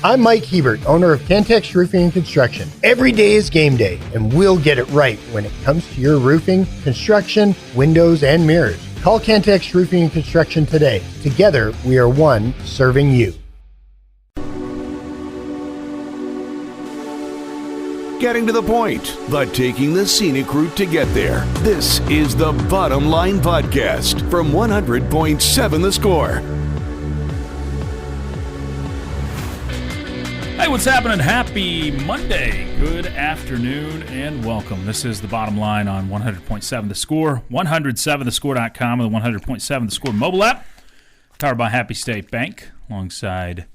I'm Mike Hebert, owner of Cantex Roofing and Construction. Every day is game day, and we'll get it right when it comes to your roofing, construction, windows, and mirrors. Call Cantex Roofing and Construction today. Together, we are one serving you. Getting to the point, but taking the scenic route to get there. This is the Bottom Line Podcast from 100.7 The Score. Hey, what's happening? Happy Monday. Good afternoon and welcome. This is the Bottom Line on 100.7 The Score, 107thescore.com, and the 100.7 The Score mobile app, powered by Happy State Bank, alongside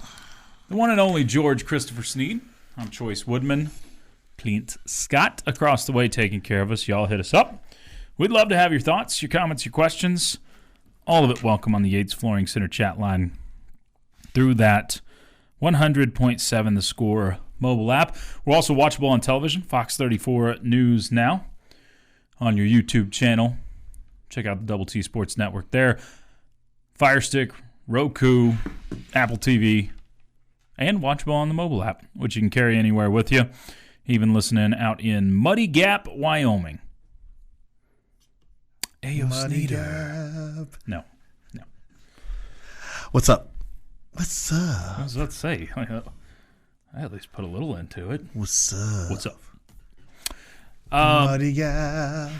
the one and only George Christopher Snead. I'm Chois Woodman. Clint Scott across the way taking care of us. Y'all hit us up. We'd love to have your thoughts, your comments, your questions. All of it welcome on the Yates Flooring Center chat line through that 100.7 The Score mobile app. We're also watchable on television, Fox 34 News Now, on your YouTube channel. Check out the Double T Sports Network there. Fire Stick, Roku, Apple TV, and watchable on the mobile app, which you can carry anywhere with you. Even listening out in Muddy Gap, Wyoming. Ayo, Muddy Sneader. Gap. No. What's up? What's up? I was about to say, I at least put a little into it. What's up? What's up? Muddy Gap.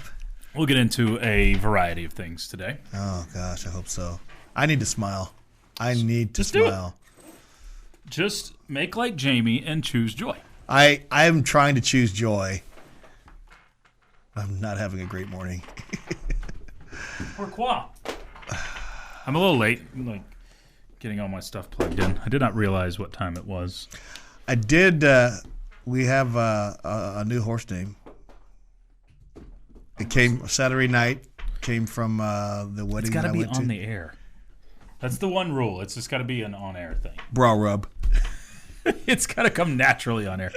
We'll get into a variety of things today. Oh, gosh, I hope so. I need to smile. I need to Just do it. smile. Just make like Jamie and choose joy. I'm trying to choose joy. I'm not having a great morning. Pourquoi? I'm a little late. I'm like getting all my stuff plugged in. I did not realize what time it was. I did. We have a new horse name. It came Saturday night. Came from the wedding. It's got to I be went on to. the air. That's the one rule. It's just got to be an on-air thing. Bra rub. It's got to come naturally on air.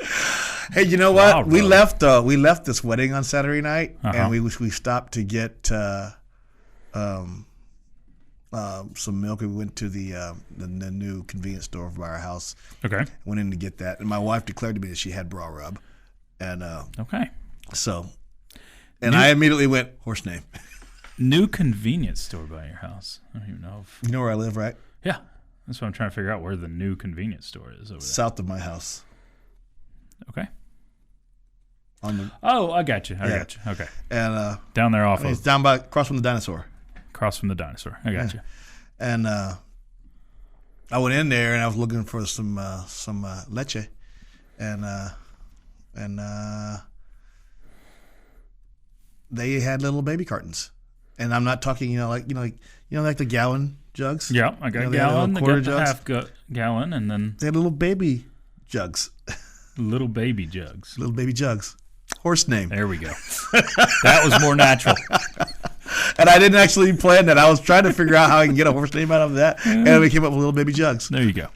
Hey, you know what? Wow, we left this wedding on Saturday night, and we stopped to get some milk. We went to the new convenience store by our house. Okay. Went in to get that, and my wife declared to me that she had bra rub, and Okay. so, and I immediately went horse name. New convenience store by your house. I don't even know if... You know where I live, right? Yeah. That's what I'm trying to figure out, where the new convenience store is over there. South of my house. Okay. Oh, I got you. I got you. Okay. And down there off it's of... down by across from the dinosaur. Across from the dinosaur. I got you. And I went in there and I was looking for some leche, and they had little baby cartons, and I'm not talking like the gallon jugs. Yeah, I got a gallon, I got the half gallon, and then they had little baby jugs. little baby jugs. Little baby jugs. Horse name. There we go. That was more natural. And I didn't actually plan that. I was trying to figure out how I can get a horse name out of that, and we came up with little baby jugs. There you go.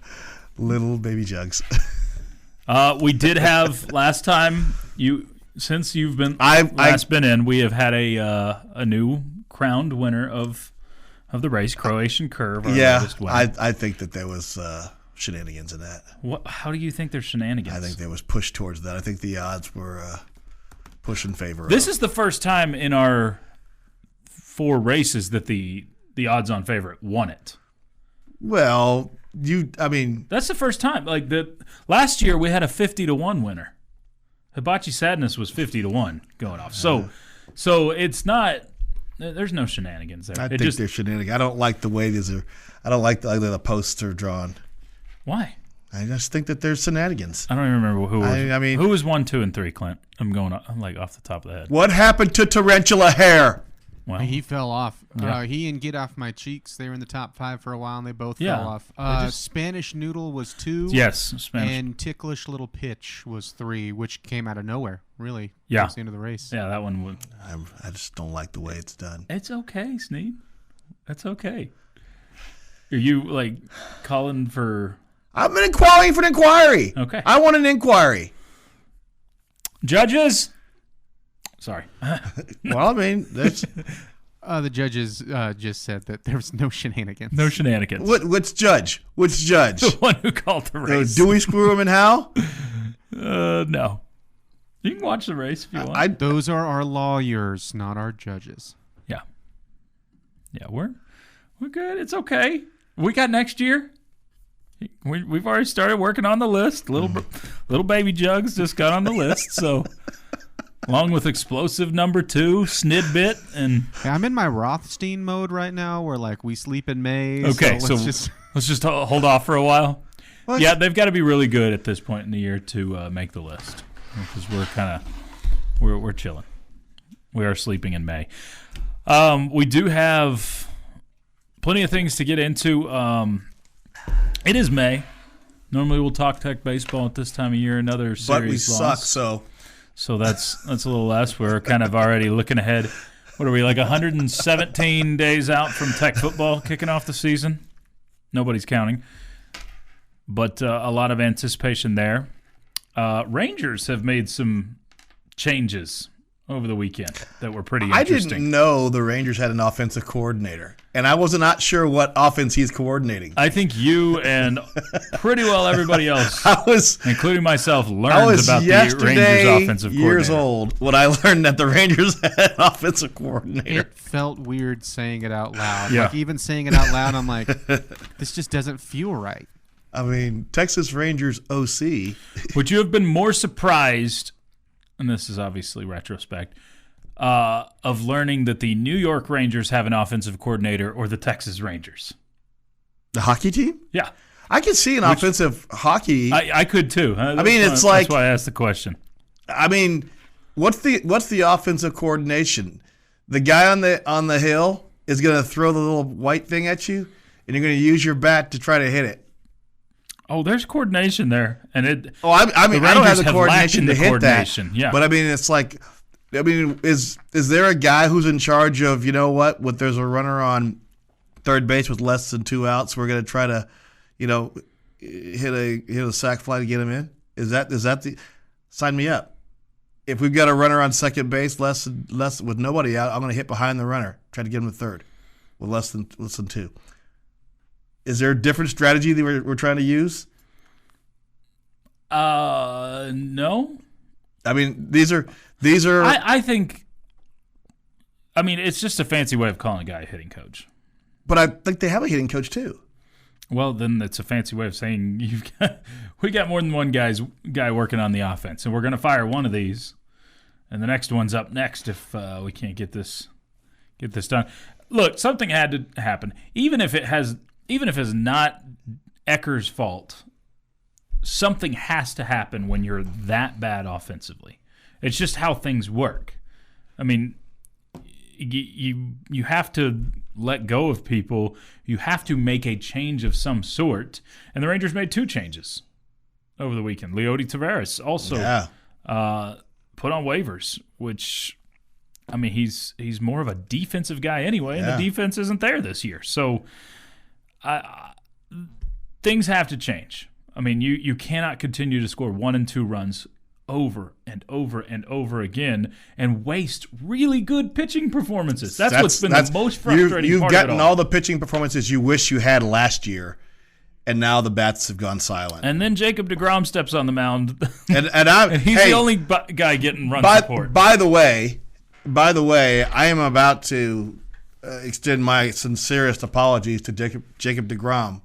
Little baby jugs. We did have last time since you've been been in, we have had a new crowned winner of the race, Croatian Curve. Yeah, I think that there was shenanigans in that. What? How do you think there's shenanigans? I think there was push towards that. I think the odds were push in favor. This is the first time in our 4 races that the odds-on favorite won it. Well, that's the first time. Like last year, we had a 50-1 winner. Hibachi Sadness was 50-1 going off. So it's not. There's no shenanigans there. I think there's shenanigans. I don't like the way these are. I don't like the posts are drawn. Why? I just think that there's shenanigans. I don't even remember who. Who was 1, 2, and 3, Clint? I'm going off the top of the head. What happened to Tarantula Hair? Well, he fell off. He and Get Off My Cheeks, they were in the top 5 for a while, and they both fell off. Spanish Noodle was 2. Yes, Spanish. And Ticklish Little Pitch was 3, which came out of nowhere, really. Yeah. Towards the end of the race. Yeah, that one would. I just don't like the way it's done. It's okay, Snead. That's okay. Are you, calling for... I'm calling for an inquiry. Okay. I want an inquiry. Judges... Sorry. Well, that's The judges just said that there was no shenanigans. No shenanigans. Which judge? Which judge? The one who called the race. Dewey, Screw him, and Hal? No. You can watch the race if you want. Those are our lawyers, not our judges. Yeah. Yeah, we're good. It's okay. We got next year. We've already started working on the list. Little baby Jugs just got on the list, so along with explosive number 2, Snidbit, and I'm in my Rothstein mode right now, where like we sleep in May. Okay, so let's just hold off for a while. What? Yeah, they've got to be really good at this point in the year to make the list, because we're chilling. We are sleeping in May. We do have plenty of things to get into. It is May. Normally we'll talk Tech baseball at this time of year. Another series but we loss. suck, so that's a little less. We're kind of already looking ahead. What are we, like 117 days out from Tech football kicking off the season? Nobody's counting. But a lot of anticipation there. Rangers have made some changes over the weekend that were pretty interesting. I didn't know the Rangers had an offensive coordinator, and I was not sure what offense he's coordinating. I think you and pretty well everybody else, including myself, learned about the Rangers offensive coordinator. Years old when I learned that the Rangers had an offensive coordinator. It felt weird saying it out loud. Yeah. Like even saying it out loud, I'm like, this just doesn't feel right. I mean, Texas Rangers OC. Would you have been more surprised, and this is obviously retrospect, of learning that the New York Rangers have an offensive coordinator or the Texas Rangers? The hockey team? Yeah. I could see an offensive hockey. I could too. That's why I asked the question. I mean, what's the offensive coordination? The guy on the hill is going to throw the little white thing at you, and you're going to use your bat to try to hit it. Oh, there's coordination there, and it. Oh, I mean, I don't have the coordination to hit that. Yeah. But I mean, it's like, is there a guy who's in charge of, you know what? When there's a runner on third base with less than 2 outs, we're going to try to, hit a sac fly to get him in. Is that the? Sign me up. If we've got a runner on second base less with nobody out, I'm going to hit behind the runner, try to get him to third with less than 2. Is there a different strategy that we're trying to use? No. I mean, these are. I think. I mean, it's just a fancy way of calling a guy a hitting coach. But I think they have a hitting coach too. Well, then it's a fancy way of saying we got more than one guy working on the offense, and we're going to fire one of these, and the next one's up next if we can't get this done. Look, something had to happen, even if it's not Ecker's fault. Something has to happen when you're that bad offensively. It's just how things work. I mean, you have to let go of people. You have to make a change of some sort. And the Rangers made 2 changes over the weekend. Leody Taveras also put on waivers, which, I mean, he's more of a defensive guy anyway, and the defense isn't there this year. So things have to change. I mean, you cannot continue to score 1 and 2 runs over and over and over again and waste really good pitching performances. That's what's been the most frustrating part of it all. You've gotten all the pitching performances you wish you had last year, and now the bats have gone silent. And then Jacob deGrom steps on the mound, and he's the only guy getting run support. By the way, I am about to extend my sincerest apologies to Jacob deGrom.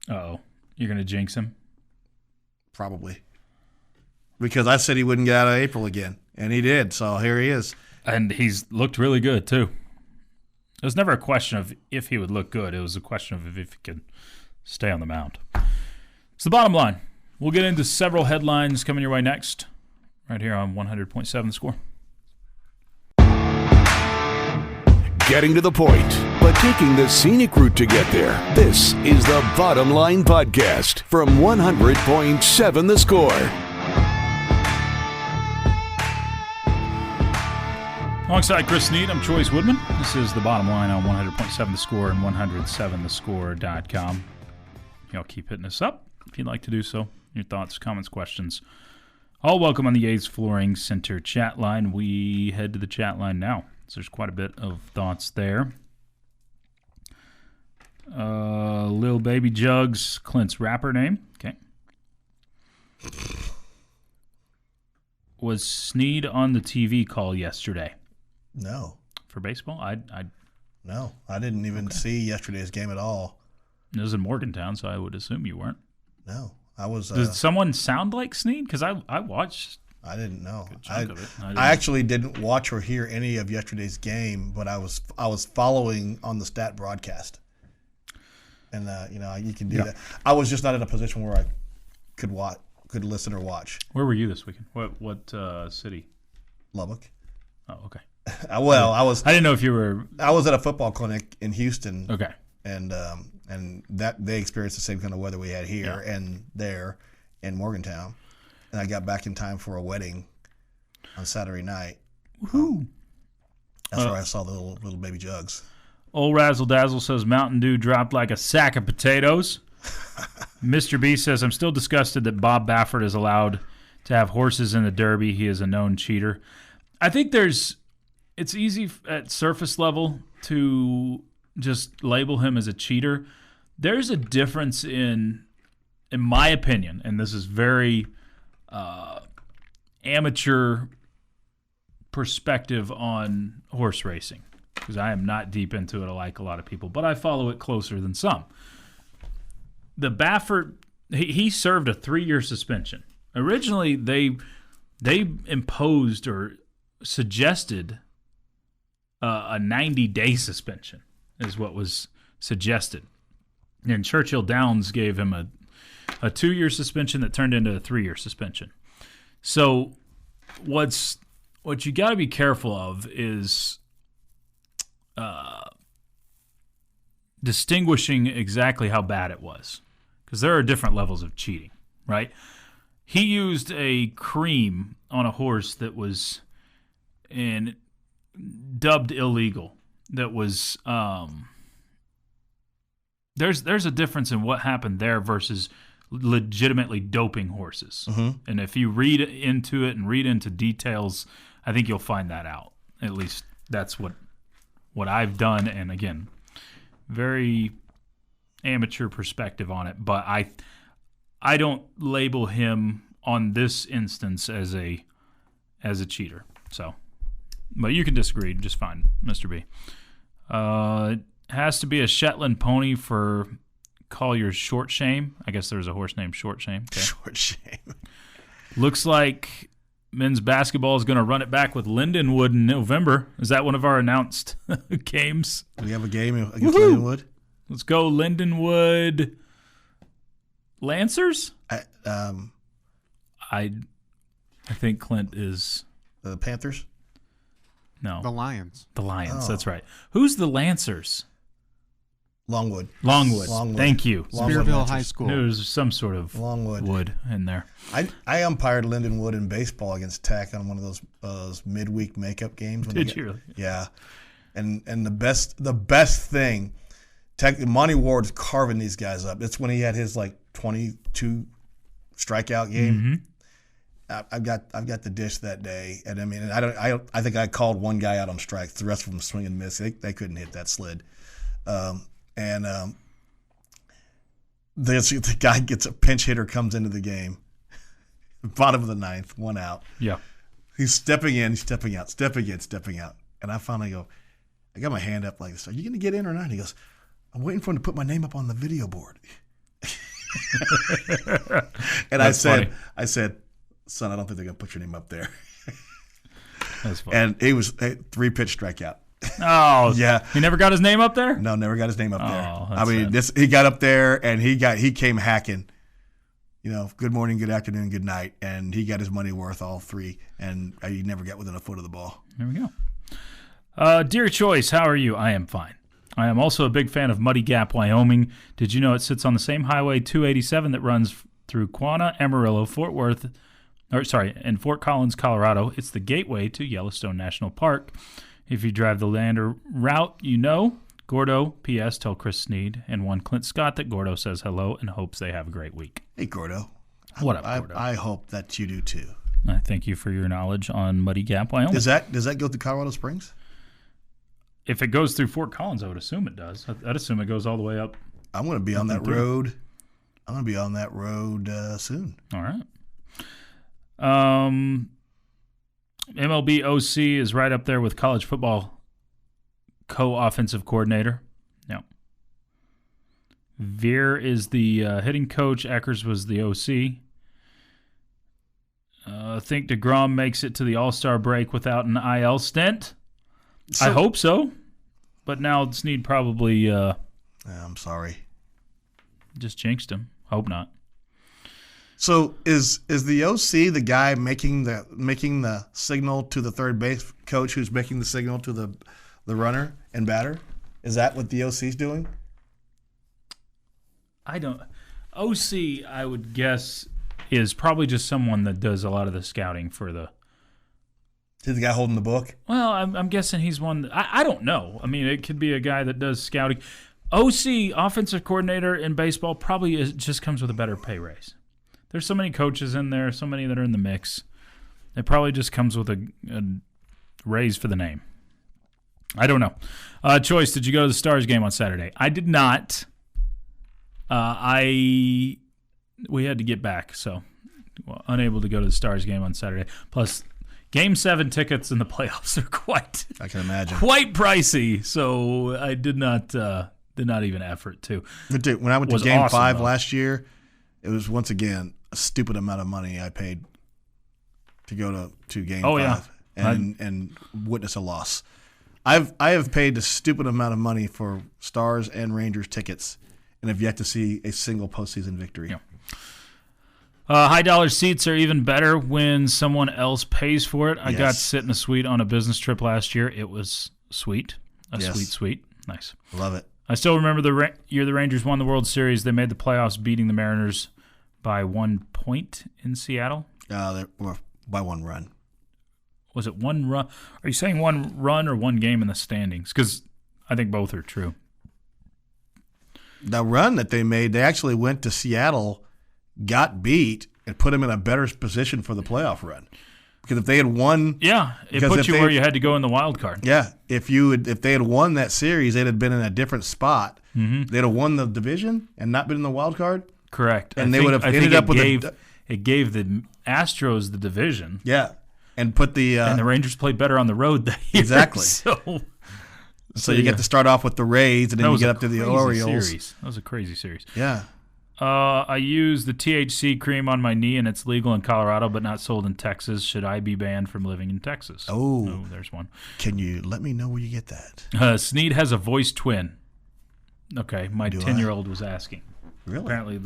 Uh-oh. You're going to jinx him? Probably. Because I said he wouldn't get out of April again, and he did, so here he is. And he's looked really good, too. It was never a question of if he would look good. It was a question of if he could stay on the mound. It's the bottom line. We'll get into several headlines coming your way next, right here on 100.7 The Score. Getting to the point, but taking the scenic route to get there. This is the Bottom Line Podcast from 100.7 The Score. Alongside Chris Snead, I'm Chois Woodman. This is the Bottom Line on 100.7 The Score and 107thescore.com. Y'all keep hitting us up if you'd like to do so. Your thoughts, comments, questions, all welcome on the A's Flooring Center chat line. We head to the chat line now. So there's quite a bit of thoughts there. Lil Baby Jugs, Clint's rapper name. Okay. Was Snead on the TV call yesterday No. for baseball? No, I didn't even see yesterday's game at all. It was in Morgantown, so I would assume you weren't. No, I was. Did someone sound like Snead? Because I watched. I didn't know. I actually didn't watch or hear any of yesterday's game, but I was following on the stat broadcast, and you can do that. I was just not in a position where I could listen or watch. Where were you this weekend? What city? Lubbock. Oh, okay. I was. I didn't know if you were. I was at a football clinic in Houston. Okay. And that they experienced the same kind of weather we had here and there in Morgantown, and I got back in time for a wedding on Saturday night. Woohoo! That's where I saw the little baby jugs. Old Razzle Dazzle says Mountain Dew dropped like a sack of potatoes. Mr. B says, I'm still disgusted that Bob Baffert is allowed to have horses in the Derby. He is a known cheater. I think it's easy at surface level to just label him as a cheater. There's a difference in my opinion, and this is very amateur perspective on horse racing, because I am not deep into it like a lot of people, but I follow it closer than some. The Baffert, he served a 3-year suspension. Originally, they imposed or suggested a 90-day suspension is what was suggested. And Churchill Downs gave him a 2-year suspension that turned into a 3-year suspension. So what you got to be careful of is distinguishing exactly how bad it was, because there are different levels of cheating, right? He used a cream on a horse that was dubbed illegal. That was there's a difference in what happened there versus legitimately doping horses. Mm-hmm. And if you read into it and read into details, I think you'll find that out. At least that's what I've done. And again, very amateur perspective on it. But I don't label him on this instance as a cheater. So, but you can disagree just fine, Mr. B. It has to be a Shetland pony for Collier's Short Shame. I guess there's a horse named Short Shame. Okay. Short Shame. Looks like men's basketball is going to run it back with Lindenwood in November. Is that one of our announced games? We have a game against Lindenwood. Let's go Lindenwood Lancers. I think Clint is the Panthers. No, the Lions. The Lions. Oh. That's right. Who's the Lancers? Longwood. Thank you. Spearville High School. There's some sort of Longwood wood in there. I umpired Lindenwood in baseball against Tech on one of those midweek makeup games. Did you really? Yeah, and the best thing, Monty Ward's carving these guys up. It's when he had his 22 strikeout game. Mm-hmm. I've got the dish that day, and I mean, I think I called one guy out on strikes. The rest of them swing and miss. They couldn't hit that slid. The guy gets a pinch hitter, comes into the game, bottom of the ninth, 1 out. Yeah, he's stepping in, he's stepping out, stepping in, stepping out, and I finally go, I got my hand up like this. Are you going to get in or not? And he goes, I'm waiting for him to put my name up on the video board. And I said, son, I don't think they're going to put your name up there. That's funny. And he was a 3-pitch strikeout. Oh, yeah. He never got his name up there? No, never got his name up there. I mean, sad. He got up there and he came hacking. Good morning, good afternoon, good night, and he got his money worth, all three, and he never got within a foot of the ball. There we go. Dear Choice, how are you? I am fine. I am also a big fan of Muddy Gap, Wyoming. Did you know it sits on the same Highway 287 that runs through Quanah, Amarillo, and Fort Collins, Colorado? It's the gateway to Yellowstone National Park. If you drive the Lander route, you know. Gordo, P.S. Tell Chris Snead and one Clint Scott that Gordo says hello and hopes they have a great week. Hey, Gordo. What up, Gordo? I hope that you do too. I thank you for your knowledge on Muddy Gap, Wyoming. Does that go to Colorado Springs? If it goes through Fort Collins, I would assume it does. I'd assume it goes all the way up. I'm going to be on that road. I'm going to be on that road soon. All right. MLB OC is right up there with college football co-offensive coordinator. Yeah. Veer is the hitting coach. Eckers was the OC. I think DeGrom makes it to the All-Star break without an IL stint. I hope so. But now Snead probably I'm sorry. Just jinxed him. Hope not. So is the OC the guy making the signal to the third base coach who's making the signal to the runner and batter? Is that what the OC's doing? I don't. OC, I would guess, is probably just someone that does a lot of the scouting for the. Is the guy holding the book? Well, I'm guessing he's one. I don't know. I mean, it could be a guy that does scouting. OC, offensive coordinator in baseball, probably just comes with a better pay raise. There's so many coaches in there, so many that are in the mix. It probably just comes with a raise for the name. I don't know. Choice, did you go to the Stars game on Saturday? I did not. We had to get back, so unable to go to the Stars game on Saturday. Plus, Game 7 tickets in the playoffs are I can imagine, quite pricey. So I did not even effort to. Dude, when I went to Game 5 last year, it was once again a stupid amount of money I paid to go to Game 5 and witness a loss. I have paid a stupid amount of money for Stars and Rangers tickets and have yet to see a single postseason victory. Yeah. High dollar seats are even better when someone else pays for it. I got to sit in a suite on a business trip last year. It was sweet. Sweet. Nice. Love it. I still remember the year the Rangers won the World Series. They made the playoffs, beating the Mariners by 1 point in Seattle. By 1 run. Was it 1 run? Are you saying 1 run or 1 game in the standings? Because I think both are true. The run that they made, they actually went to Seattle, got beat, and put them in a better position for the playoff run. Because if they had won, it put you where you had to go in the wild card. Yeah, if they had won that series, they'd have been in a different spot. Mm-hmm. They'd have won the division and not been in the wild card. Correct, and they would have ended up with it gave the Astros the division. Yeah, and put the and the Rangers played better on the road that year. Exactly. So you get to start off with the Rays, and then you get up to the Orioles. That was a crazy series. Yeah. I use the THC cream on my knee, and it's legal in Colorado but not sold in Texas. Should I be banned from living in Texas? Oh, there's one. Can you let me know where you get that? Snead has a voice twin. Okay, my 10-year-old was asking. Really? Apparently,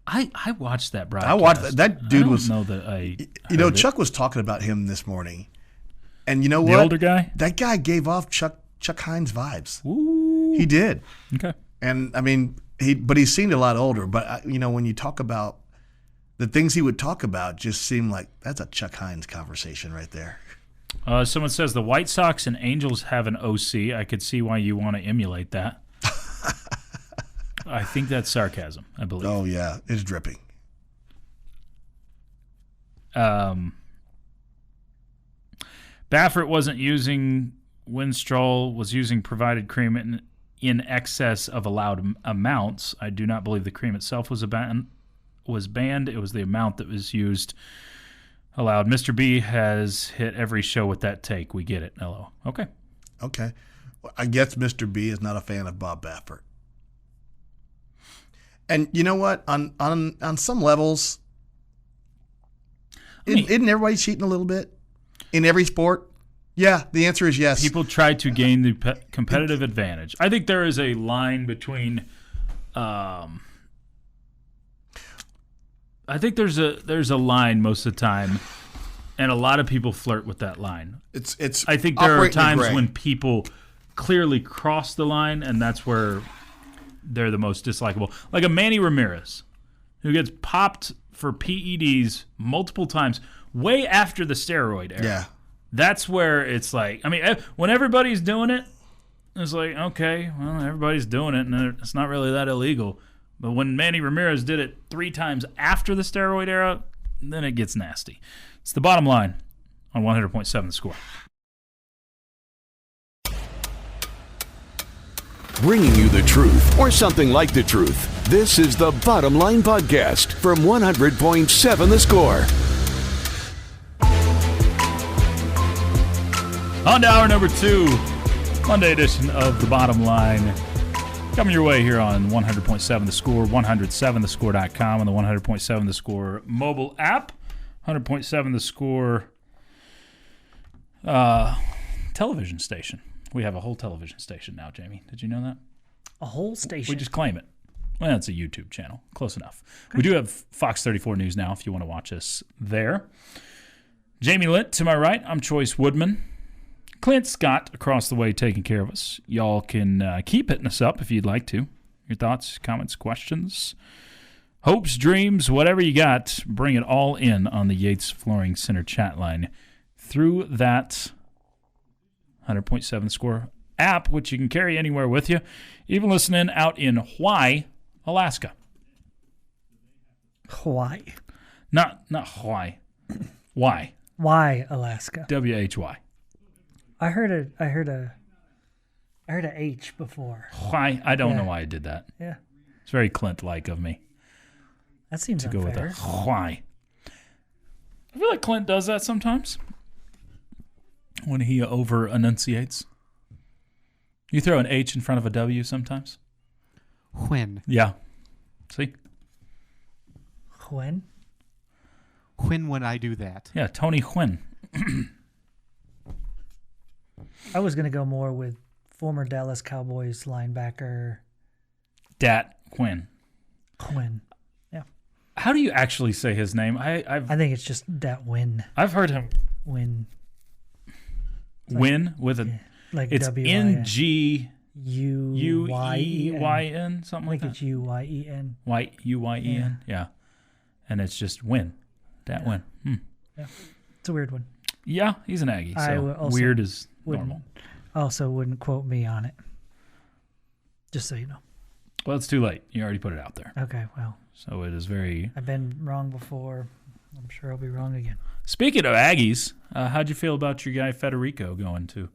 I watched that broadcast. I watched that dude. Chuck was talking about him this morning, and you know what? The older guy. That guy gave off Chuck Hines vibes. Ooh. He did. Okay. And I mean, he seemed a lot older. But when you talk about the things he would talk about, just seemed like that's a Chuck Hines conversation right there. Someone says the White Sox and Angels have an OC. I could see why you want to emulate that. I think that's sarcasm, I believe. Oh, yeah. It's dripping. Baffert wasn't using Winstrol, was using provided cream in excess of allowed amounts. I do not believe the cream itself was banned. It was the amount that was used allowed. Mr. B has hit every show with that take. We get it. Hello. Okay. Well, I guess Mr. B is not a fan of Bob Baffert. And you know what? On some levels, isn't everybody cheating a little bit in every sport? Yeah, the answer is yes. People try to gain the competitive advantage. I think there is a line between. I think there's a line most of the time, and a lot of people flirt with that line. It's. I think there are times when people clearly cross the line, and that's where they're the most dislikable. Like a Manny Ramirez, who gets popped for PEDs multiple times, way after the steroid era. Yeah. That's where it's like, I mean, when everybody's doing it, it's like, okay, well, everybody's doing it, and it's not really that illegal. But when Manny Ramirez did it 3 times after the steroid era, then it gets nasty. It's the bottom line on 100.7 The Score. bringing you the truth or something like the truth. This is the Bottom Line Podcast from 100.7 The Score. On to hour number 2, Monday edition of the Bottom Line. Coming your way here on 100.7 The Score, 107thescore.com, and the 100.7 The Score mobile app. 100.7 The Score television station. We have a whole television station now, Jamie. Did you know that? A whole station? We just claim it. Well, it's a YouTube channel. Close enough. Okay. We do have Fox 34 News now if you want to watch us there. Jamie Litt to my right. I'm Chois Woodman. Clint Scott across the way taking care of us. Y'all can keep hitting us up if you'd like to. Your thoughts, comments, questions, hopes, dreams, whatever you got, bring it all in on the Yates Flooring Center chat line through that 100.7 Score app, which you can carry anywhere with you, even listening out in Hawaii, Alaska. Hawaii. Not Hawaii. Why? Why Alaska? WHY. I heard a H before. Why? I don't know why I did that. Yeah. It's very Clint-like of me. That seems to unfair. go with a why. I feel like Clint does that sometimes when he over-enunciates. You throw an H in front of a W sometimes? When? Yeah. See? When? When would I do that? Yeah, Tony Quinn. I was going to go more with former Dallas Cowboys linebacker Dat Quinn. Quinn. Yeah. How do you actually say his name? I think it's just Dat Win. I've heard him Win. Win with a like it's W-I-N. N-G-U-E-Y-N, something like that. I think it's U-Y-E-N. U-Y-E-N, yeah. And it's just Win. Dat Win. Yeah. It's a weird one. Yeah, he's an Aggie, so weird is normal. Also wouldn't quote me on it. Just so you know. Well, it's too late. You already put it out there. Okay, well. So it is very... I've been wrong before. I'm sure I'll be wrong again. Speaking of Aggies, how'd you feel about your guy Federico going to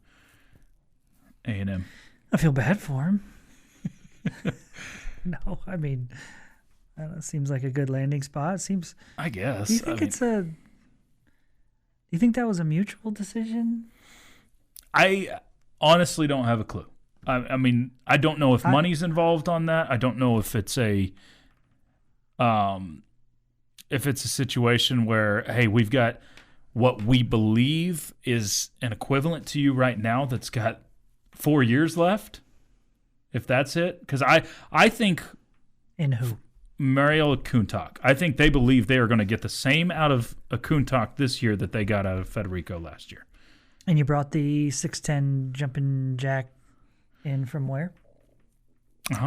A&M? I feel bad for him. No, I mean, it seems like a good landing spot. Seems. I guess. Do you think Do you think that was a mutual decision? I honestly don't have a clue. I mean, I don't know if money's involved on that. I don't know if it's a situation where, hey, we've got what we believe is an equivalent to you right now that's got 4 years left, if that's it. Because I think... In who? Mariel Akuntak. I think they believe they are going to get the same out of Akuntak this year that they got out of Federico last year. And you brought the 6'10 jumping jack in from where?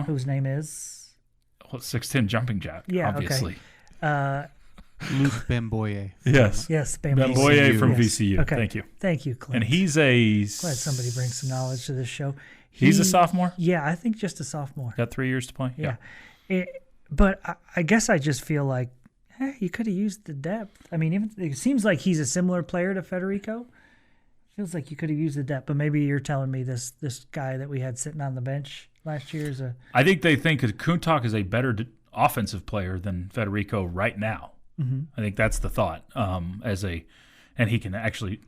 Whose name is? Well, 6'10 jumping jack, obviously. Okay. Luke Bamboye. Yes. Yes, Bamboye from yes. VCU. Okay. Thank you. Thank you, Clint. And he's glad somebody brings some knowledge to this show. He's a sophomore? Yeah, I think just a sophomore. Got 3 years to play? Yeah. But I guess I just feel like you could have used the depth. I mean, it seems like he's a similar player to Federico. Feels like you could have used the depth, but maybe you're telling me this guy that we had sitting on the bench last year is a... I think they think Akuntak is a better offensive player than Federico right now. Mm-hmm. I think that's the thought. And he can actually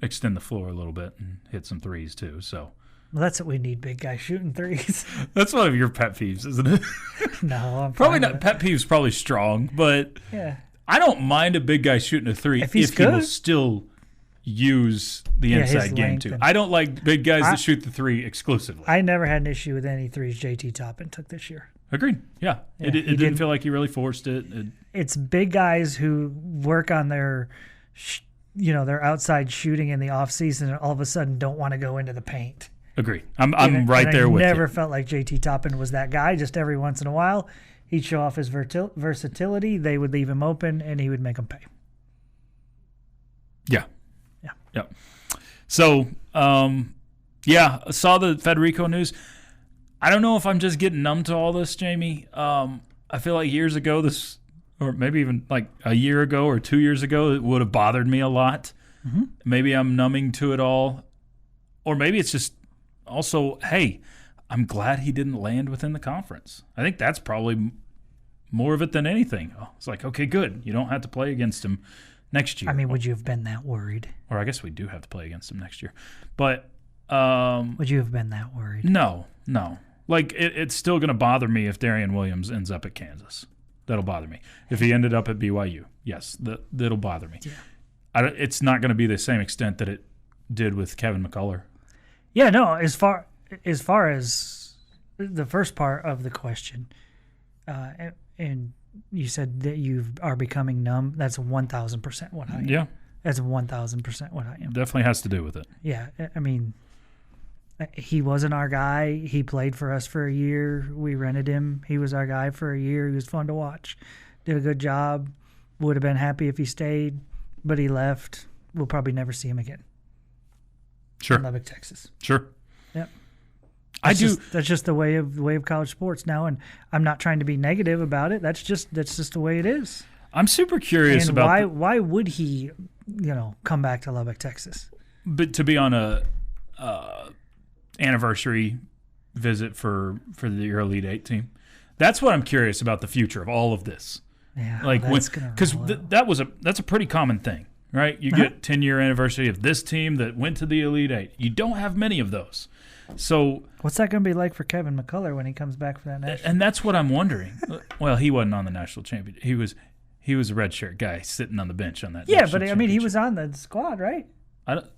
extend the floor a little bit and hit some threes too. So... Well, that's what we need, big guy shooting threes. That's one of your pet peeves, isn't it? No, I'm probably not. Pet peeve's probably strong, but yeah, I don't mind a big guy shooting a three if he will still use the inside game too. I don't like big guys that shoot the three exclusively. I never had an issue with any threes JT Toppin took this year. Agreed. Yeah. It didn't feel like he really forced it. It's big guys who work on their their outside shooting in the off season and all of a sudden don't want to go into the paint. Agree. I'm right there with you. I never felt like JT Toppin was that guy. Just every once in a while, he'd show off his versatility. They would leave him open, and he would make them pay. Yeah. So, I saw the Federico news. I don't know if I'm just getting numb to all this, Jamie. I feel like years ago, or maybe even like a year ago or 2 years ago, it would have bothered me a lot. Mm-hmm. Maybe I'm numbing to it all. Or maybe it's just... Also, hey, I'm glad he didn't land within the conference. I think that's probably more of it than anything. It's like, okay, good. You don't have to play against him next year. I mean, would you have been that worried? Or I guess we do have to play against him next year. But would you have been that worried? No. Like, it's still going to bother me if Darian Williams ends up at Kansas. That'll bother me. If he ended up at BYU, yes, that'll bother me. Yeah. It's not going to be the same extent that it did with Kevin McCullough. Yeah, no, as far as the first part of the question, and you said that you are becoming numb, that's 1,000% what I am. Yeah. That's 1,000% what I am. Definitely has to do with it. Yeah, I mean, he wasn't our guy. He played for us for a year. We rented him. He was our guy for a year. He was fun to watch. Did a good job. Would have been happy if he stayed, but he left. We'll probably never see him again. Sure. In Lubbock, Texas. Sure. Yep. That's just the way of college sports now, and I'm not trying to be negative about it. That's just the way it is. I'm super curious and about why would he, come back to Lubbock, Texas? But to be on a anniversary visit for the Elite Eight team, that's what I'm curious about, the future of all of this. Yeah, like because that's a pretty common thing, right? You get 10-year anniversary of this team that went to the Elite Eight. You don't have many of those. So what's that going to be like for Kevin McCullough when he comes back for that national? And that's what I'm wondering. Well, he wasn't on the national championship. He was a redshirt guy sitting on the bench on that. Yeah, but I mean, he was on the squad, right?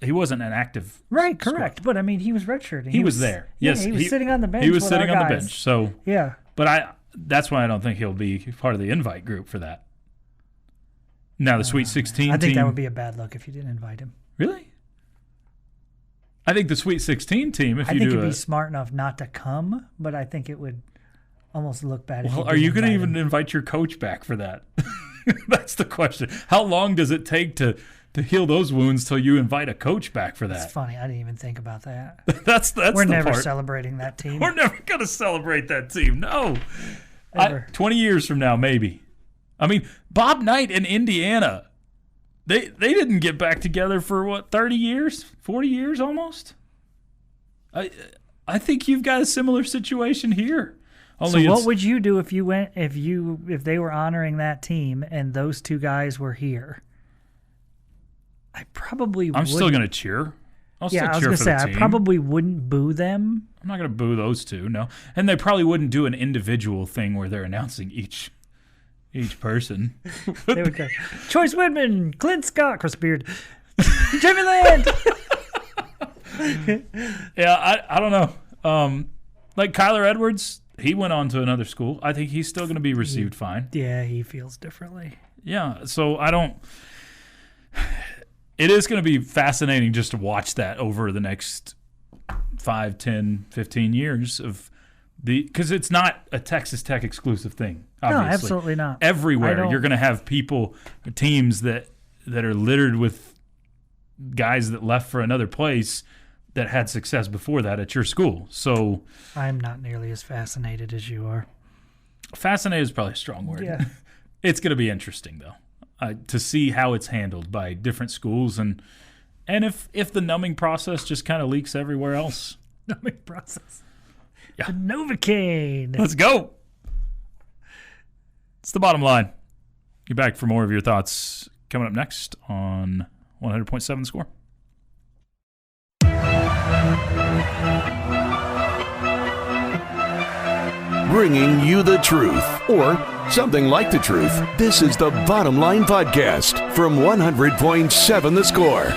He wasn't an active. Right, correct. Squad. But I mean, he was redshirting. He was there. Yes, he was sitting on the bench. He was sitting on the bench. So yeah. But that's why I don't think he'll be part of the invite group for that. Now the Sweet 16 I think team, that would be a bad look if you didn't invite him. Really? I think the Sweet 16 team, I think he'd be smart enough not to come, but I think it would almost look bad. Well, are you going to even invite your coach back for that? That's the question. How long does it take to heal those wounds till you invite a coach back for that? It's funny. I didn't even think about that. That's We're the never part. Celebrating that team. We're never going to celebrate that team. No. 20 years from now, maybe. I mean, Bob Knight in Indiana, they didn't get back together for, 30 years? 40 years almost? I think you've got a similar situation here. So what would you do if they were honoring that team and those two guys were here? I probably would. I'm still going to cheer. I was going to say, I probably wouldn't boo them. I'm not going to boo those two, no. And they probably wouldn't do an individual thing where they're announcing each person. They would go, Chois Whitman, Clint Scott, Chris Beard, Jimmy Land. Yeah, I don't know. Like Kyler Edwards, he went on to another school. I think he's still going to be received fine. Yeah, he feels differently. Yeah, so I don't. It is going to be fascinating just to watch that over the next 5, 10, 15 years because it's not a Texas Tech exclusive thing. Obviously. No, absolutely not. Everywhere you're going to have teams that are littered with guys that left for another place that had success before that at your school. So I'm not nearly as fascinated as you are. Fascinated is probably a strong word. Yeah. It's going to be interesting though, to see how it's handled by different schools and if the numbing process just kind of leaks everywhere else. Numbing process. Yeah. The Novocaine. Let's go. It's the bottom line. You're back for more of your thoughts coming up next on 100.7 The Score. Bringing you the truth, or something like the truth. This is the Bottom Line Podcast from 100.7 The Score.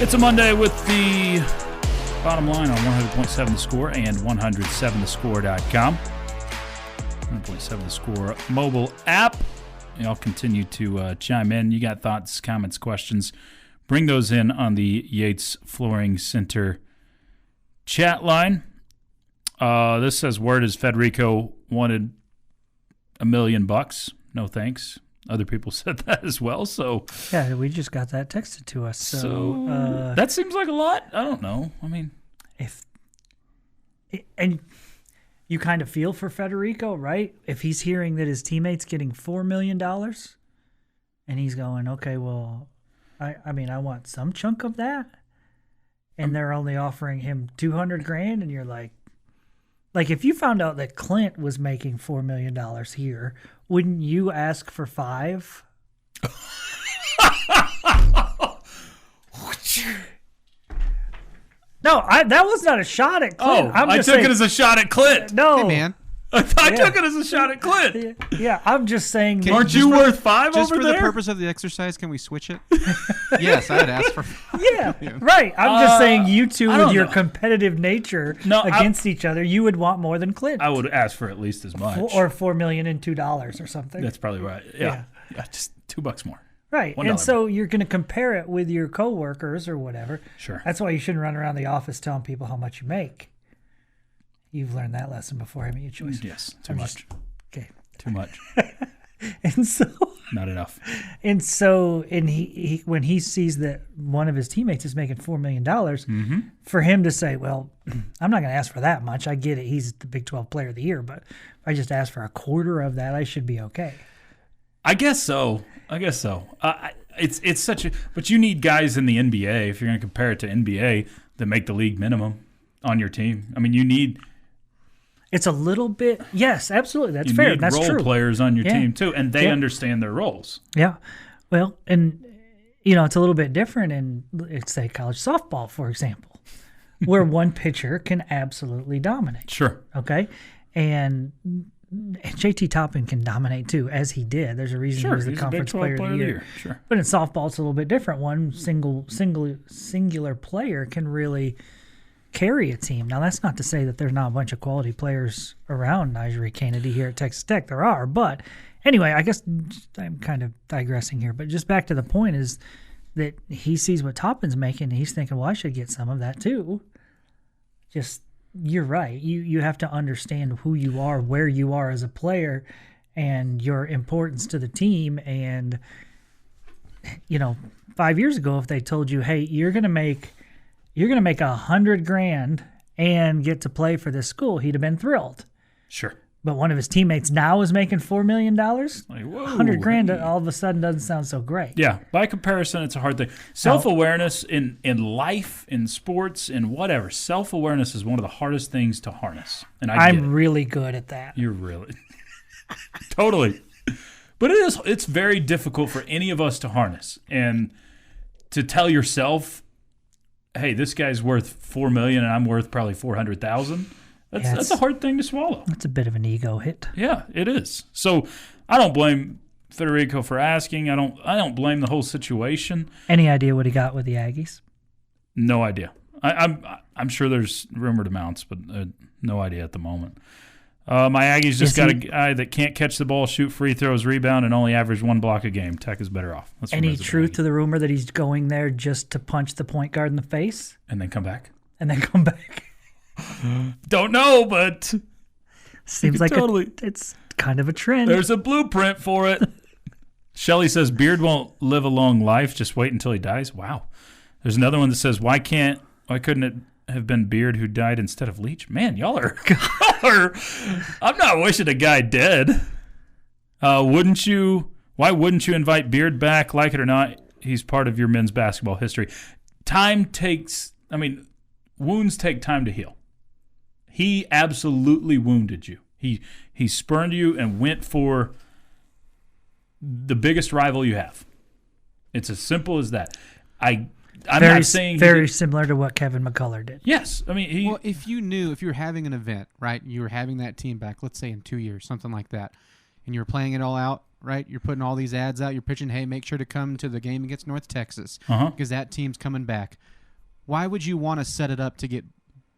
It's a Monday with the Bottom Line on 100.7 The Score and 107thescore.com. 100.7 The Score mobile app. Y'all continue to chime in. You got thoughts, comments, questions. Bring those in on the Yates Flooring Center chat line. This says, word is Federico wanted $1 million. No thanks. Other people said that as well. So yeah, we just got that texted to us. So that seems like a lot. I don't know. I mean, and you kind of feel for Federico, right? If he's hearing that his teammate's getting $4 million, and he's going, okay, well, I mean, I want some chunk of that. and they're only offering him $200,000, and you're like if you found out that Clint was making $4 million here, wouldn't you ask for $5 million? No, that was not a shot at Clint. I took it as a shot at Clint. No, Hey, man. I took it as a shot at Clint. Yeah, I'm just saying. Aren't you worth $5 over there? Just for the purpose of the exercise, can we switch it? Yes, I'd ask for $5. Yeah, right. I'm just saying you two, with your know. competitive nature against each other, you would want more than Clint. I would ask for at least as much. Or $4 million and $2 or something. That's probably right. Yeah, just $2 more. Right. $1 And so you're going to compare it with your coworkers or whatever. Sure. That's why you shouldn't run around the office telling people how much you make. You've learned that lesson before, haven't you, Choice? Yes, too much. Okay. Too much. And so Not enough. And so he when he sees that one of his teammates is making $4 million, for him to say, well, I'm not going to ask for that much. I get it. He's the Big 12 Player of the Year, but if I just ask for a quarter of that, I should be okay. I guess so. It's such a, but you need guys in the NBA, if you're going to compare it to NBA, that make the league minimum on your team. I mean, you need. It's a little bit, yes, absolutely. That's you fair. Need That's role true. Players on your Yeah. team too, and they understand their roles. Yeah. Well, and it's a little bit different in, let's say, college softball, for example, where one pitcher can absolutely dominate. Sure. Okay. And JT Toppin can dominate too, as he did. There's a reason he was the Conference Player of the Year. Sure. But in softball, it's a little bit different. One singular player can really carry a team. Now, that's not to say that there's not a bunch of quality players around Najee Kennedy here at Texas Tech. There are. But anyway, I guess I'm kind of digressing here. But just back to the point is that he sees what Toppin's making, and he's thinking, well, I should get some of that too. Just, you're right. You have to understand who you are, where you are as a player, and your importance to the team. And, 5 years ago, if they told you, hey, you're going to make $100,000 and get to play for this school, he'd have been thrilled. Sure. But one of his teammates now is making $4 million. Like, whoa, $100,000 all of a sudden doesn't sound so great. Yeah. By comparison, it's a hard thing. Self-awareness in life, in sports, in whatever. Self-awareness is one of the hardest things to harness. And I'm really good at that. You're really totally. But it's very difficult for any of us to harness and to tell yourself, hey, this guy's worth $4 million and I'm worth probably $400,000. That's a hard thing to swallow. That's a bit of an ego hit. Yeah, it is. So I don't blame Federico for asking. I don't blame the whole situation. Any idea what he got with the Aggies? No idea. I'm sure there's rumored amounts, but no idea at the moment. My Aggies just got a guy that can't catch the ball, shoot free throws, rebound, and only average one block a game. Tech is better off. Any truth to the rumor that he's going there just to punch the point guard in the face? And then come back? Don't know, but seems like it's kind of a trend. There's a blueprint for it. Shelley says, Beard won't live a long life. Just wait until he dies. Wow. There's another one that says, why couldn't it have been Beard who died instead of Leach? Man, y'all are I'm not wishing a guy dead. Why wouldn't you invite Beard back? Like it or not, he's part of your men's basketball history. Wounds take time to heal. He absolutely wounded you. He spurned you and went for the biggest rival you have. It's as simple as that. I'm not saying very similar to what Kevin McCullough did. Yes, well, if you're having an event, right? You were having that team back, let's say in 2 years, something like that, and you're playing it all out, right? You're putting all these ads out. You're pitching, hey, make sure to come to the game against North Texas because that team's coming back. Why would you want to set it up to get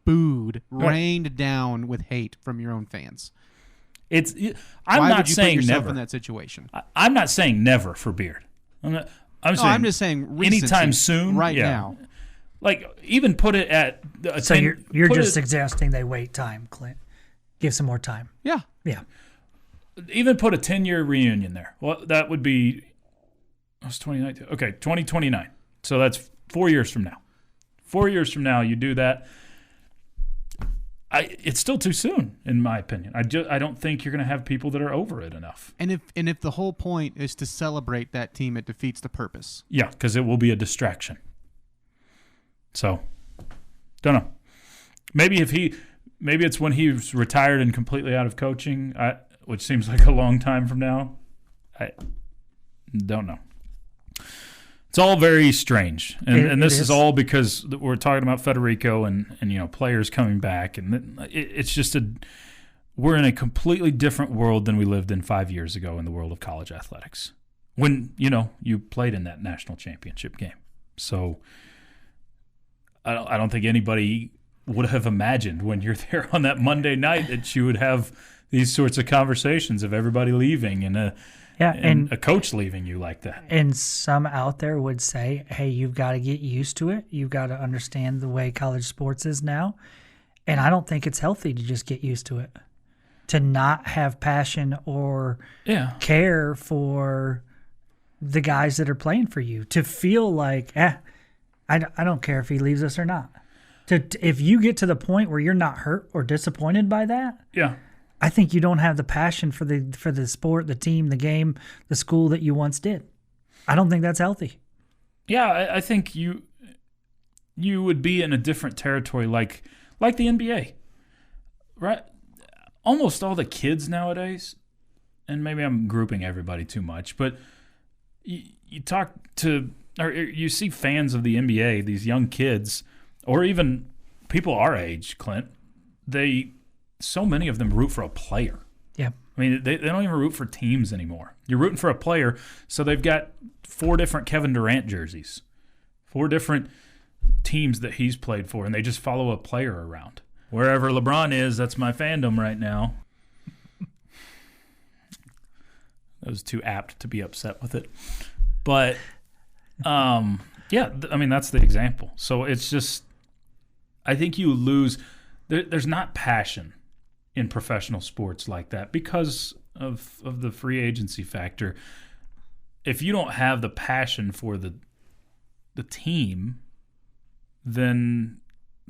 booed, rained down with hate from your own fans? I'm not saying put yourself never in that situation. I'm not saying never for Beard. I'm just saying anytime soon, right now. Like even put it at. So you're just suggesting they wait time, Clint. Give some more time. Yeah. Even put a 10-year reunion there. Well, that would be. It's 2019. Okay, 2029. So that's 4 years from now. 4 years from now, you do that. It's still too soon, in my opinion. I don't think you're going to have people that are over it enough. And if the whole point is to celebrate that team, it defeats the purpose. Yeah, because it will be a distraction. So, Don't know. Maybe it's when he's retired and completely out of coaching, which seems like a long time from now. I don't know. It's all very strange, and this is all because we're talking about Federico and players coming back, and it's just we're in a completely different world than we lived in 5 years ago in the world of college athletics when you played in that national championship game. So I don't think anybody would have imagined when you're there on that Monday night that you would have these sorts of conversations of everybody leaving and a coach leaving you like that. And some out there would say, hey, you've got to get used to it. You've got to understand the way college sports is now. And I don't think it's healthy to just get used to it, to not have passion or care for the guys that are playing for you, to feel like, I don't care if he leaves us or not. If you get to the point where you're not hurt or disappointed by that, I think you don't have the passion for the sport, the team, the game, the school that you once did. I don't think that's healthy. Yeah, I think you would be in a different territory like the NBA, right? Almost all the kids nowadays, and maybe I'm grouping everybody too much, but you talk to or you see fans of the NBA, these young kids, or even people our age, Clint, so many of them root for a player. Yeah. I mean, they don't even root for teams anymore. You're rooting for a player, so they've got 4 different Kevin Durant jerseys, 4 different teams that he's played for, and they just follow a player around. Wherever LeBron is, that's my fandom right now. That was too apt to be upset with it. But, that's the example. So it's just, I think you lose. There's not passion in professional sports like that because of the free agency factor. If you don't have the passion for the team, then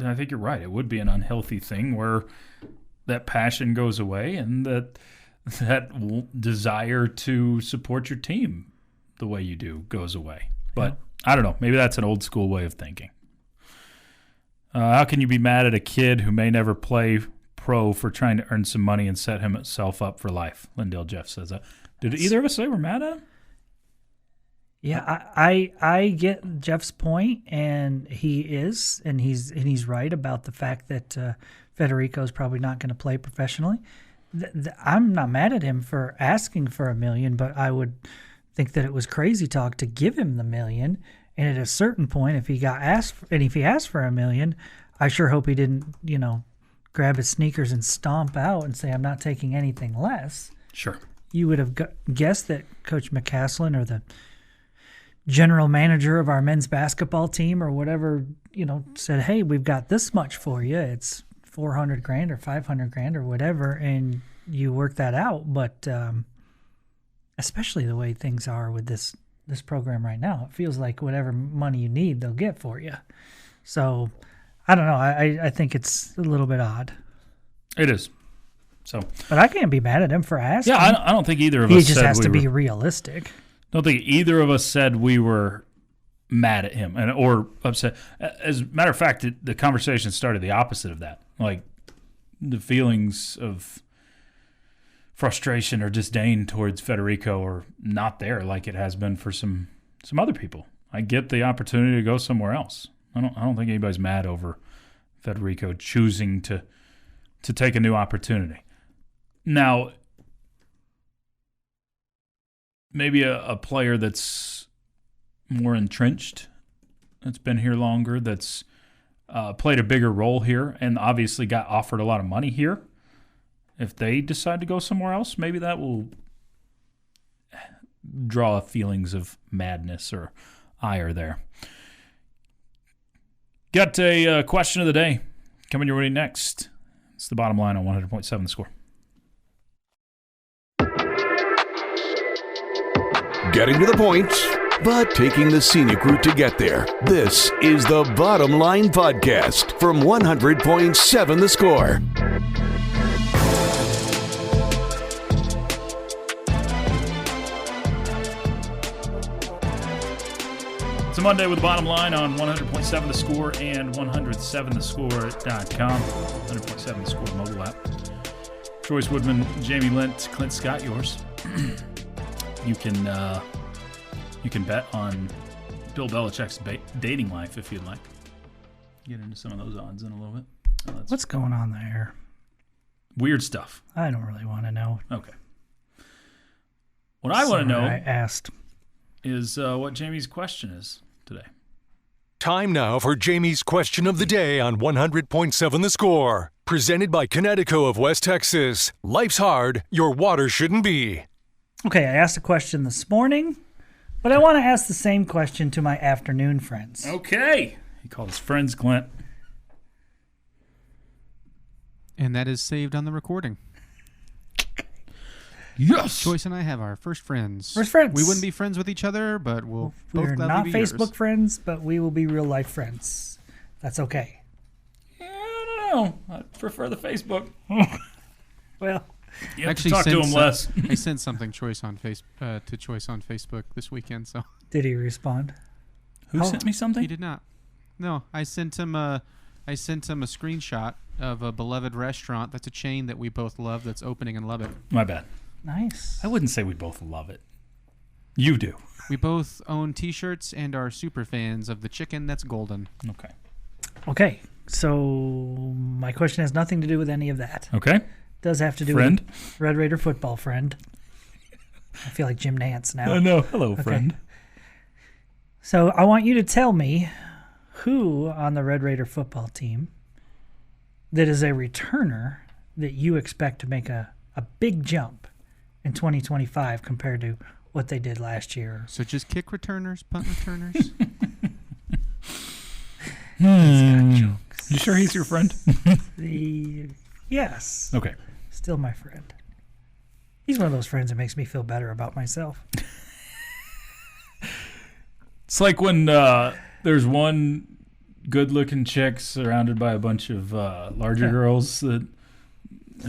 I think you're right. It would be an unhealthy thing where that passion goes away and that desire to support your team the way you do goes away. But I don't know. Maybe that's an old school way of thinking. How can you be mad at a kid who may never play pro for trying to earn some money and set himself up for life? Lindell Jeff says that. Did either of us say we're mad at him? Yeah, I get Jeff's point, and he's right about the fact that Federico's probably not going to play professionally. I'm not mad at him for asking for $1 million, but I would think that it was crazy talk to give him the $1 million. And at a certain point, if he asked for $1 million, I sure hope he didn't, grab his sneakers and stomp out and say, I'm not taking anything less. Sure. You would have guessed that Coach McCaslin or the general manager of our men's basketball team or whatever, said, hey, we've got this much for you. It's $400,000 or $500,000 or whatever, and you work that out. But especially the way things are with this program right now, it feels like whatever money you need, they'll get for you. So I don't know. I think it's a little bit odd. It is. So, but I can't be mad at him for asking. Yeah, I don't think either of us. He just has to be realistic. I don't think either of us said we were mad at him or upset. As a matter of fact, the conversation started the opposite of that. Like the feelings of frustration or disdain towards Federico are not there like it has been for some other people. I get the opportunity to go somewhere else. I don't think anybody's mad over Federico choosing to take a new opportunity. Now, maybe a player that's more entrenched, that's been here longer, that's played a bigger role here and obviously got offered a lot of money here. If they decide to go somewhere else, maybe that will draw feelings of madness or ire there. Got a question of the day coming your way next. It's the bottom line on 100.7 The Score. Getting to the point, but taking the scenic route to get there. This is the Bottom Line Podcast from 100.7 The Score. It's a Monday with the bottom line on 100.7 The Score and 107thescore.com. 100.7 The Score mobile app. Chois, Woodman, Jamie Lent, Clint Scott, yours. You can bet on Bill Belichick's dating life if you'd like. Get into some of those odds in a little bit. What's going on there? Weird stuff. I don't really want to know. Okay. What I want to know I asked is what Jamie's question is today. Time now for Jamie's question of the day on 100.7 The Score. Presented by Connecticut of West Texas. Life's hard, your water shouldn't be. Okay, I asked a question this morning, but I want to ask the same question to my afternoon friends. Okay. He called his friends, Clint. And that is saved on the recording. Yes. Choice and I have our first friends. First friends. We wouldn't be friends with each other, but we'll both We're gladly not be Facebook yours. friends, but we will be real life friends. That's okay. Yeah, I don't know. I prefer the Facebook. Well, You have to Actually talk to sent him some- less. I sent something to Choice on Facebook this weekend, so did he respond? Who sent me something? he did not. No, I sent him a screenshot of a beloved restaurant that's a chain that we both love that's opening in Lubbock. My bad. Nice. I wouldn't say we both love it. You do. We both own T-shirts and are super fans of the chicken that's golden. Okay. Okay, so my question has nothing to do with any of that. Okay. Does have to do Friend? with Red Raider football friend. I feel like Jim Nance now. No. Hello, friend. So I want you to tell me who on the Red Raider football team that is a returner that you expect to make a big jump in 2025 compared to what they did last year. So just kick returners, punt returners. You sure he's your friend? Yes. Okay. Still my friend. He's one of those friends that makes me feel better about myself. It's like when there's one good-looking chick surrounded by a bunch of larger girls. That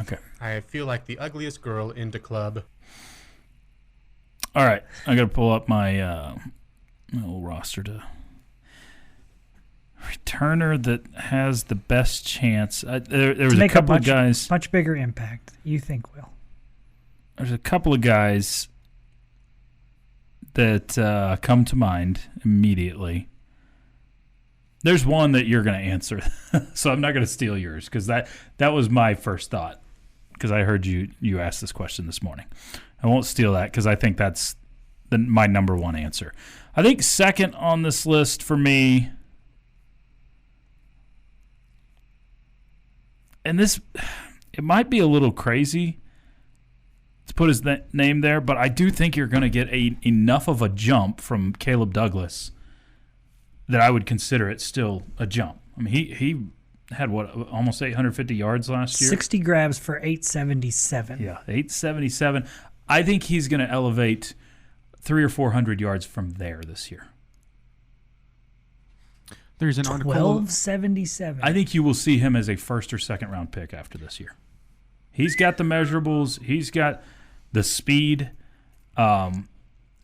okay. I feel like the ugliest girl in the club. All right. I got to pull up my little roster to returner that has the best chance. There was a couple of guys. Much bigger impact, you think will. There's a couple of guys that come to mind immediately. There's one that you're going to answer, so I'm not going to steal yours because that was my first thought because I heard you ask this question this morning. I won't steal that because I think that's my number one answer. I think second on this list for me, and this, it might be a little crazy to put his name there, but I do think you're going to get enough of a jump from Caleb Douglas that I would consider it still a jump. I mean, he had, almost 850 yards last year? 60 grabs for 877. Yeah, 877. I think he's going to elevate 300 or 400 yards from there this year. There's an article. 1277. I think you will see him as a first or second round pick after this year. He's got the measurables. He's got the speed. And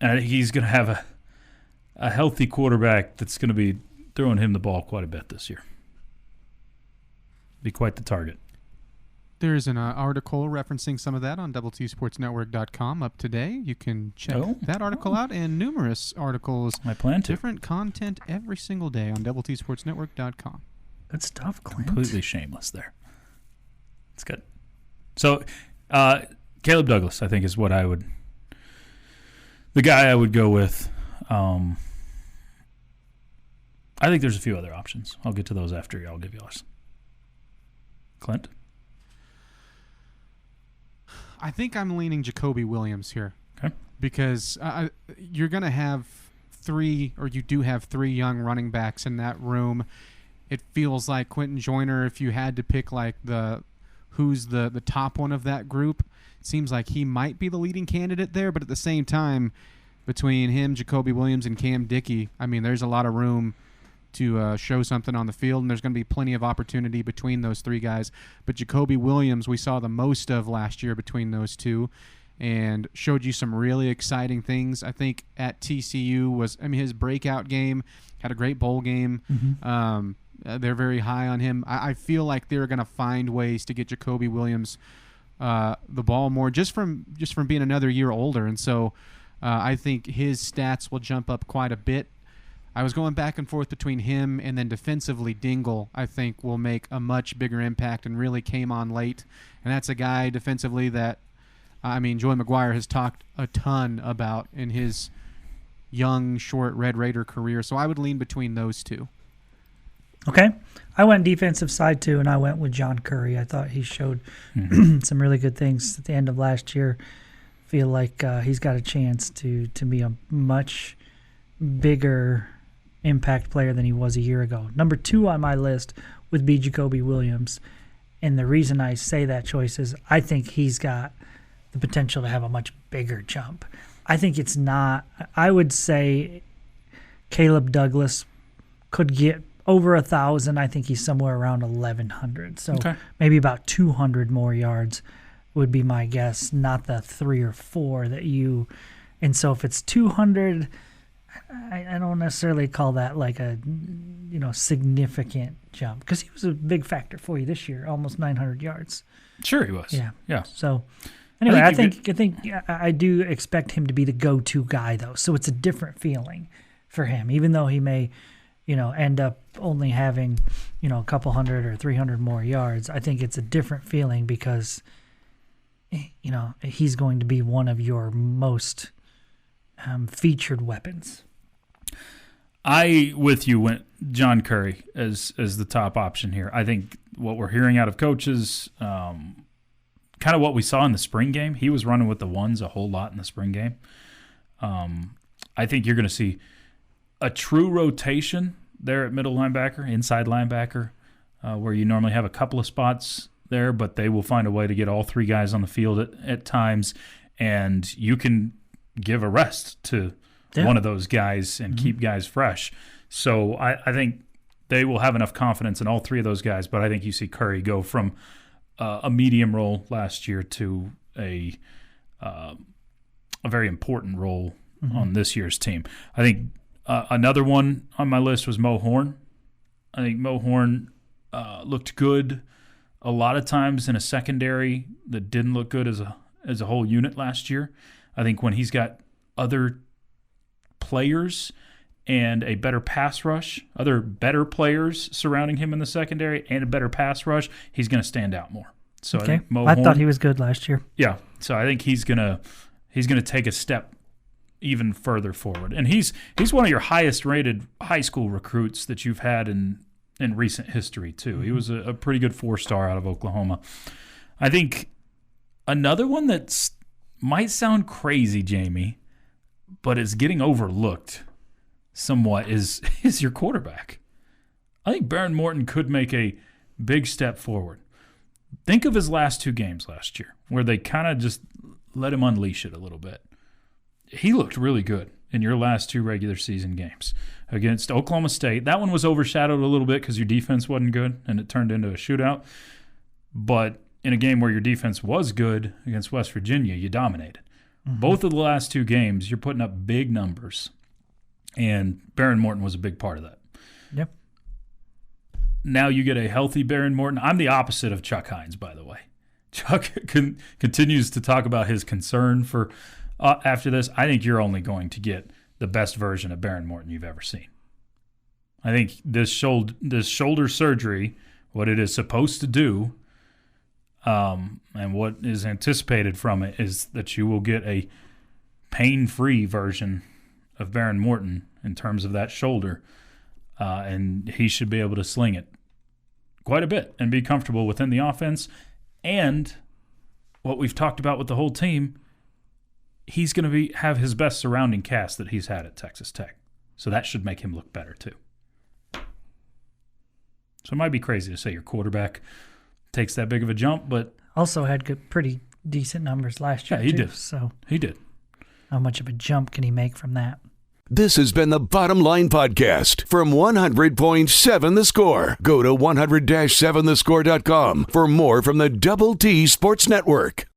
he's going to have a healthy quarterback that's going to be throwing him the ball quite a bit this year. Be quite the target. There's an article referencing some of that on DoubleTSportsNetwork.com up today. You can check that article out and numerous articles. I plan to. Different content every single day on DoubleTSportsNetwork.com. Good stuff, Clint. Completely shameless there. It's good. So, Caleb Douglas, I think, is what the guy I would go with. I think there's a few other options. I'll get to those after I'll give yours. Clint? I think I'm leaning Jacoby Williams here. Okay. Because you're going to have you do have three young running backs in that room. It feels like Quentin Joyner, if you had to pick like who's the top one of that group, it seems like he might be the leading candidate there. But at the same time, between him, Jacoby Williams, and Cam Dickey, I mean, there's a lot of room to show something on the field, and there's going to be plenty of opportunity between those three guys. But Jacoby Williams, we saw the most of last year between those two, and showed you some really exciting things. I think at TCU his breakout game, had a great bowl game. They're very high on him. I feel like they're going to find ways to get Jacoby Williams the ball more just from being another year older. And so I think his stats will jump up quite a bit. I was going back and forth between him and then defensively Dingle, I think, will make a much bigger impact and really came on late. And that's a guy defensively that, Joey McGuire has talked a ton about in his young, short Red Raider career. So I would lean between those two. Okay. I went defensive side too, and I went with John Curry. I thought he showed some really good things at the end of last year. Feel like he's got a chance to be a much bigger impact player than he was a year ago. Number 2 on my list would be Jacoby Williams. And the reason I say that choice is I think he's got the potential to have a much bigger jump. I think it's not – I would say Caleb Douglas could get over 1,000. I think he's somewhere around 1,100. So maybe about 200 more yards would be my guess, not the 3 or 4 that you – and so if it's 200 – I don't necessarily call that like a significant jump because he was a big factor for you this year, almost 900 yards. Sure, he was. Yeah. So anyway, I do expect him to be the go-to guy though. So it's a different feeling for him, even though he may, end up only having, a couple hundred or 300 more yards. I think it's a different feeling because, he's going to be one of your most featured weapons. I, with you, went John Curry as the top option here. I think what we're hearing out of coaches, kind of what we saw in the spring game, he was running with the ones a whole lot in the spring game. I think you're going to see a true rotation there at middle linebacker, inside linebacker, where you normally have a couple of spots there, but they will find a way to get all 3 guys on the field at times, and you can give a rest to one of those guys and keep guys fresh. So I think they will have enough confidence in all 3 of those guys, but I think you see Curry go from a medium role last year to a very important role on this year's team. I think another one on my list was Mo Horn. I think Mo Horn looked good a lot of times in a secondary that didn't look good as a whole unit last year. I think when he's got other players and a better pass rush, other better players surrounding him in the secondary and a better pass rush, he's going to stand out more. So okay. I think Mo I Horn, thought he was good last year. Yeah. So I think he's going to take a step even further forward. And he's one of your highest rated high school recruits that you've had in recent history too. He was a pretty good 4-star out of Oklahoma. I think another one that's might sound crazy, Jamie, but is getting overlooked somewhat is your quarterback. I think Baron Morton could make a big step forward. Think of his last 2 games last year where they kind of just let him unleash it a little bit. He looked really good in your last 2 regular season games against Oklahoma State. That one was overshadowed a little bit because your defense wasn't good and it turned into a shootout. But in a game where your defense was good against West Virginia, you dominated. Both of the last 2 games, you're putting up big numbers, and Baron Morton was a big part of that. Yep. Now you get a healthy Baron Morton. I'm the opposite of Chuck Hines, by the way. Chuck continues to talk about his concern for after this. I think you're only going to get the best version of Baron Morton you've ever seen. I think this shoulder surgery, what it is supposed to do, and what is anticipated from it is that you will get a pain-free version of Baron Morton in terms of that shoulder, and he should be able to sling it quite a bit and be comfortable within the offense. And what we've talked about with the whole team, he's going to have his best surrounding cast that he's had at Texas Tech. So that should make him look better too. So it might be crazy to say your quarterback takes that big of a jump, but also had pretty decent numbers last year. Yeah, he too, did. So he did. How much of a jump can he make from that? This has been the Bottom Line Podcast from 100.7 The Score. Go to 100-7thescore.com for more from the Double T Sports Network.